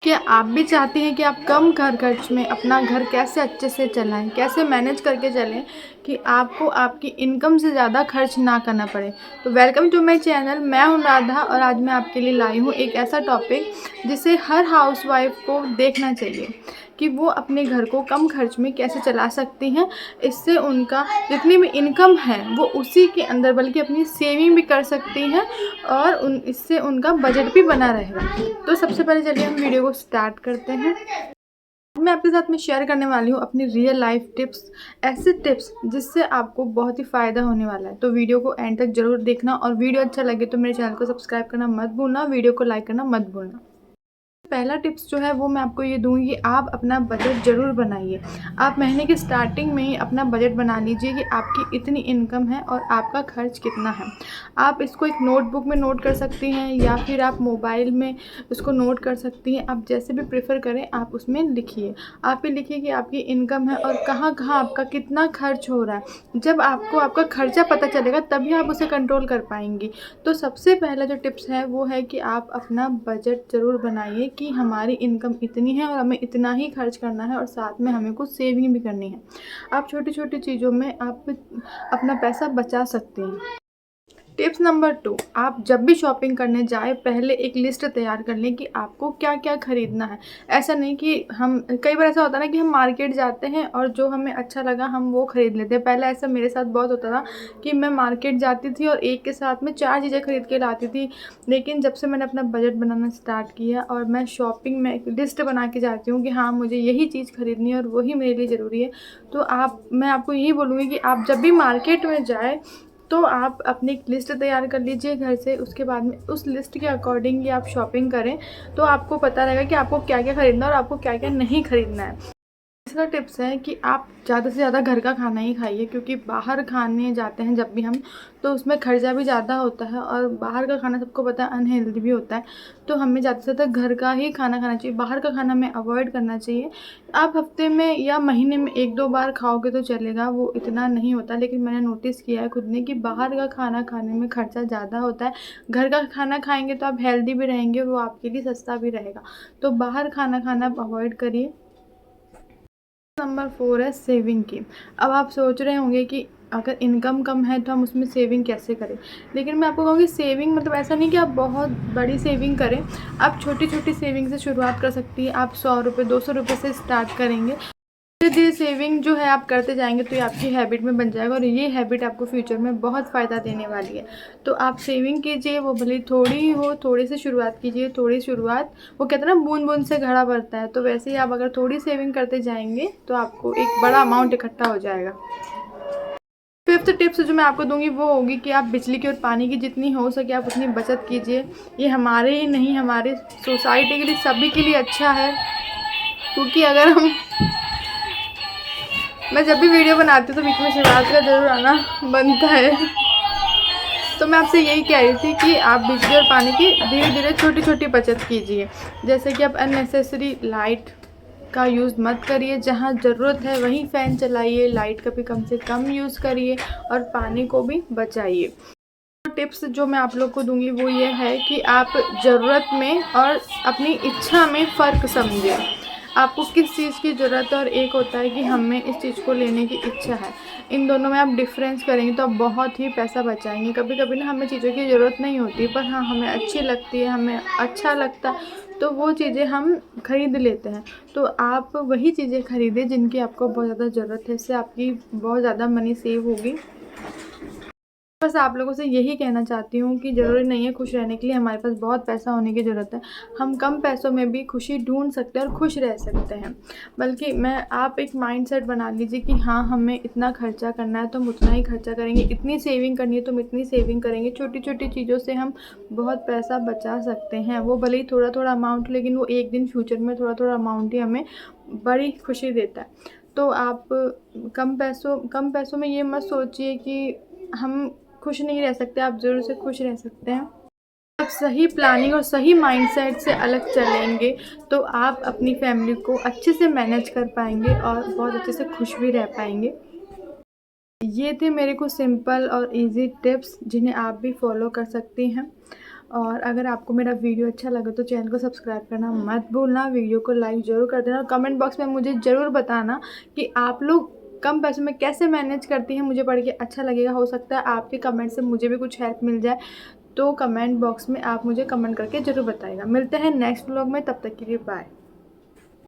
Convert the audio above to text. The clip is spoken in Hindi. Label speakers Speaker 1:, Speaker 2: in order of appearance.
Speaker 1: क्या आप भी चाहती हैं कि आप कम घर खर्च में अपना घर कैसे अच्छे से चलाएँ, कैसे मैनेज करके चलें कि आपको आपकी इनकम से ज़्यादा खर्च ना करना पड़े? तो वेलकम टू माय चैनल, मैं हूँ राधा और आज मैं आपके लिए लाई हूँ एक ऐसा टॉपिक जिसे हर हाउसवाइफ़ को देखना चाहिए कि वो अपने घर को कम खर्च में कैसे चला सकती हैं। इससे उनका जितनी भी इनकम है वो उसी के अंदर बल्कि अपनी सेविंग भी कर सकती हैं और इससे उनका बजट भी बना रहेगा। तो सबसे पहले चलिए हम वीडियो को स्टार्ट करते हैं। मैं आपके साथ में शेयर करने वाली हूँ अपनी रियल लाइफ टिप्स, ऐसे टिप्स जिससे आपको बहुत ही फ़ायदा होने वाला है। तो वीडियो को एंड तक ज़रूर देखना और वीडियो अच्छा लगे तो मेरे चैनल को सब्सक्राइब करना मत भूलना, वीडियो को लाइक करना मत भूलना। पहला टिप्स जो है वो मैं आपको ये दूँगी कि आप अपना बजट ज़रूर बनाइए। आप महीने की स्टार्टिंग में ही अपना बजट बना लीजिए कि आपकी इतनी इनकम है और आपका खर्च कितना है। आप इसको एक नोटबुक में नोट कर सकती हैं या फिर आप मोबाइल में उसको नोट कर सकती हैं। आप जैसे भी प्रेफ़र करें आप उसमें लिखिए। आप ये लिखिए कि आपकी इनकम है और कहाँ-कहाँ आपका कितना खर्च हो रहा है। जब आपको आपका खर्चा पता चलेगा तभी आप उसे कंट्रोल कर पाएँगी। तो सबसे पहला जो टिप्स है वो है कि आप अपना बजट ज़रूर बनाइए कि हमारी इनकम इतनी है और हमें इतना ही खर्च करना है और साथ में हमें कुछ सेविंग भी करनी है। आप छोटी-छोटी चीज़ों में आप अपना पैसा बचा सकते हैं। टिप्स नंबर 2, आप जब भी शॉपिंग करने जाएँ पहले एक लिस्ट तैयार कर लें कि आपको क्या-क्या खरीदना है। ऐसा नहीं कि हम कई बार ऐसा होता है ना कि हम मार्केट जाते हैं और जो हमें अच्छा लगा हम वो खरीद लेते हैं। पहले ऐसा मेरे साथ बहुत होता था कि मैं मार्केट जाती थी और एक के साथ में 4 चीज़ें खरीद के लाती थी। लेकिन जब से मैंने अपना बजट बनाना स्टार्ट किया और मैं शॉपिंग में एक लिस्ट बना के जाती हूँ कि हाँ, मुझे यही चीज़ खरीदनी है और वही मेरे लिए ज़रूरी है। तो मैं आपको यही बोलूँगी कि आप जब भी मार्केट में जाएँ तो आप अपनी एक लिस्ट तैयार कर लीजिए घर से, उसके बाद में उस लिस्ट के अकॉर्डिंग ही आप शॉपिंग करें, तो आपको पता रहेगा कि आपको क्या-क्या खरीदना है और आपको क्या-क्या नहीं खरीदना है। तीसरा टिप्स है कि आप ज़्यादा से ज़्यादा घर का खाना ही खाइए क्योंकि बाहर खाने जाते हैं जब भी हम, तो उसमें खर्चा भी ज़्यादा होता है और बाहर का खाना सबको पता है अनहेल्दी भी होता है। तो हमें ज़्यादा से ज़्यादा घर का ही खाना खाना चाहिए, बाहर का खाना हमें अवॉइड करना चाहिए। आप हफ्ते में या महीने में 1-2 बार खाओगे तो चलेगा, वो इतना नहीं होता। लेकिन मैंने नोटिस किया है खुद ने कि बाहर का खाना खाने में खर्चा ज़्यादा होता है। घर का खाना खाएँगे तो आप हेल्दी भी रहेंगे और वो आपके लिए सस्ता भी रहेगा। तो बाहर खाना खाना आप अवॉइड करिए। नंबर 4 है सेविंग की। अब आप सोच रहे होंगे कि अगर इनकम कम है तो हम उसमें सेविंग कैसे करें? लेकिन मैं आपको कहूँगी सेविंग मतलब ऐसा नहीं कि आप बहुत बड़ी सेविंग करें। आप छोटी-छोटी सेविंग से शुरुआत कर सकती हैं। आप ₹100 ₹200 से स्टार्ट करेंगे। धीरे-धीरे सेविंग जो है आप करते जाएँगे तो ये आपकी हैबिट में बन जाएगा और ये हैबिट आपको फ्यूचर में बहुत फ़ायदा देने वाली है। तो आप सेविंग कीजिए, वो भले ही थोड़ी ही हो, थोड़े से शुरुआत कीजिए, थोड़ी शुरुआत वो कहते हैं ना बूँद-बूँद से घड़ा भरता है, तो वैसे ही आप अगर थोड़ी सेविंग करते जाएँगे तो आपको एक बड़ा अमाउंट इकट्ठा हो जाएगा। 5th टिप्स जो मैं आपको दूँगी वो होगी कि आप बिजली की और पानी की जितनी हो सके आप उतनी बचत कीजिए। ये हमारे ही नहीं हमारे सोसाइटी के लिए सभी के लिए अच्छा है क्योंकि अगर हम मैं जब भी वीडियो बनाती हूँ तो बीच में शिवरात्रि का ज़रूर आना बनता है। तो मैं आपसे यही कह रही थी कि आप बिजली और पानी की धीरे-धीरे छोटी-छोटी बचत कीजिए। जैसे कि आप अननेसेसरी लाइट का यूज़ मत करिए, जहाँ ज़रूरत है वहीं फ़ैन चलाइए, लाइट का भी कम से कम यूज़ करिए और पानी को भी बचाइए। टिप्स जो मैं आप लोग को दूँगी वो ये है कि आप ज़रूरत में और अपनी इच्छा में फ़र्क समझें। आपको किस चीज़ की ज़रूरत है और एक होता है कि हमें इस चीज़ को लेने की इच्छा है। इन दोनों में आप डिफ़रेंस करेंगे तो आप बहुत ही पैसा बचाएँगे। कभी-कभी ना हमें चीज़ों की ज़रूरत नहीं होती पर हाँ, हमें अच्छी लगती है, हमें अच्छा लगता है तो वो चीज़ें हम खरीद लेते हैं। तो आप वही चीज़ें खरीदें जिनकी आपको बहुत ज़्यादा ज़रूरत है, इससे आपकी बहुत ज़्यादा मनी सेव होगी। बस आप लोगों से यही कहना चाहती हूँ कि ज़रूरी नहीं है खुश रहने के लिए हमारे पास बहुत पैसा होने की ज़रूरत है। हम कम पैसों में भी खुशी ढूँढ सकते हैं और खुश रह सकते हैं। बल्कि आप एक माइंडसेट बना लीजिए कि हाँ, हमें इतना खर्चा करना है तो हम उतना ही खर्चा करेंगे, इतनी सेविंग करनी है तो हम इतनी सेविंग करेंगे। छोटी-छोटी चीज़ों से हम बहुत पैसा बचा सकते हैं। वो भले ही थोड़ा-थोड़ा अमाउंट लेकिन वो एक दिन फ्यूचर में थोड़ा-थोड़ा अमाउंट ही हमें बड़ी खुशी देता है। तो आप कम पैसों में ये मत सोचिए कि हम खुश नहीं रह सकते, आप ज़रूर से खुश रह सकते हैं। आप सही प्लानिंग और सही माइंडसेट से अलग चलेंगे, तो आप अपनी फैमिली को अच्छे से मैनेज कर पाएँगे और बहुत अच्छे से खुश भी रह पाएँगे। ये थे मेरे कुछ सिंपल और ईज़ी टिप्स जिन्हें आप भी फ़ॉलो कर सकती हैं। और अगर आपको मेरा वीडियो अच्छा लगे तो चैनल को सब्सक्राइब करना मत भूलना, वीडियो को लाइक ज़रूर कर देना और कमेंट बॉक्स में मुझे ज़रूर बताना कि आप लोग कम पैसों में कैसे मैनेज करती हैं। मुझे पढ़ के अच्छा लगेगा, हो सकता है आपके कमेंट से मुझे भी कुछ हेल्प मिल जाए। तो कमेंट बॉक्स में आप मुझे कमेंट करके ज़रूर बताइएगा। मिलते हैं नेक्स्ट व्लॉग में, तब तक के लिए बाय।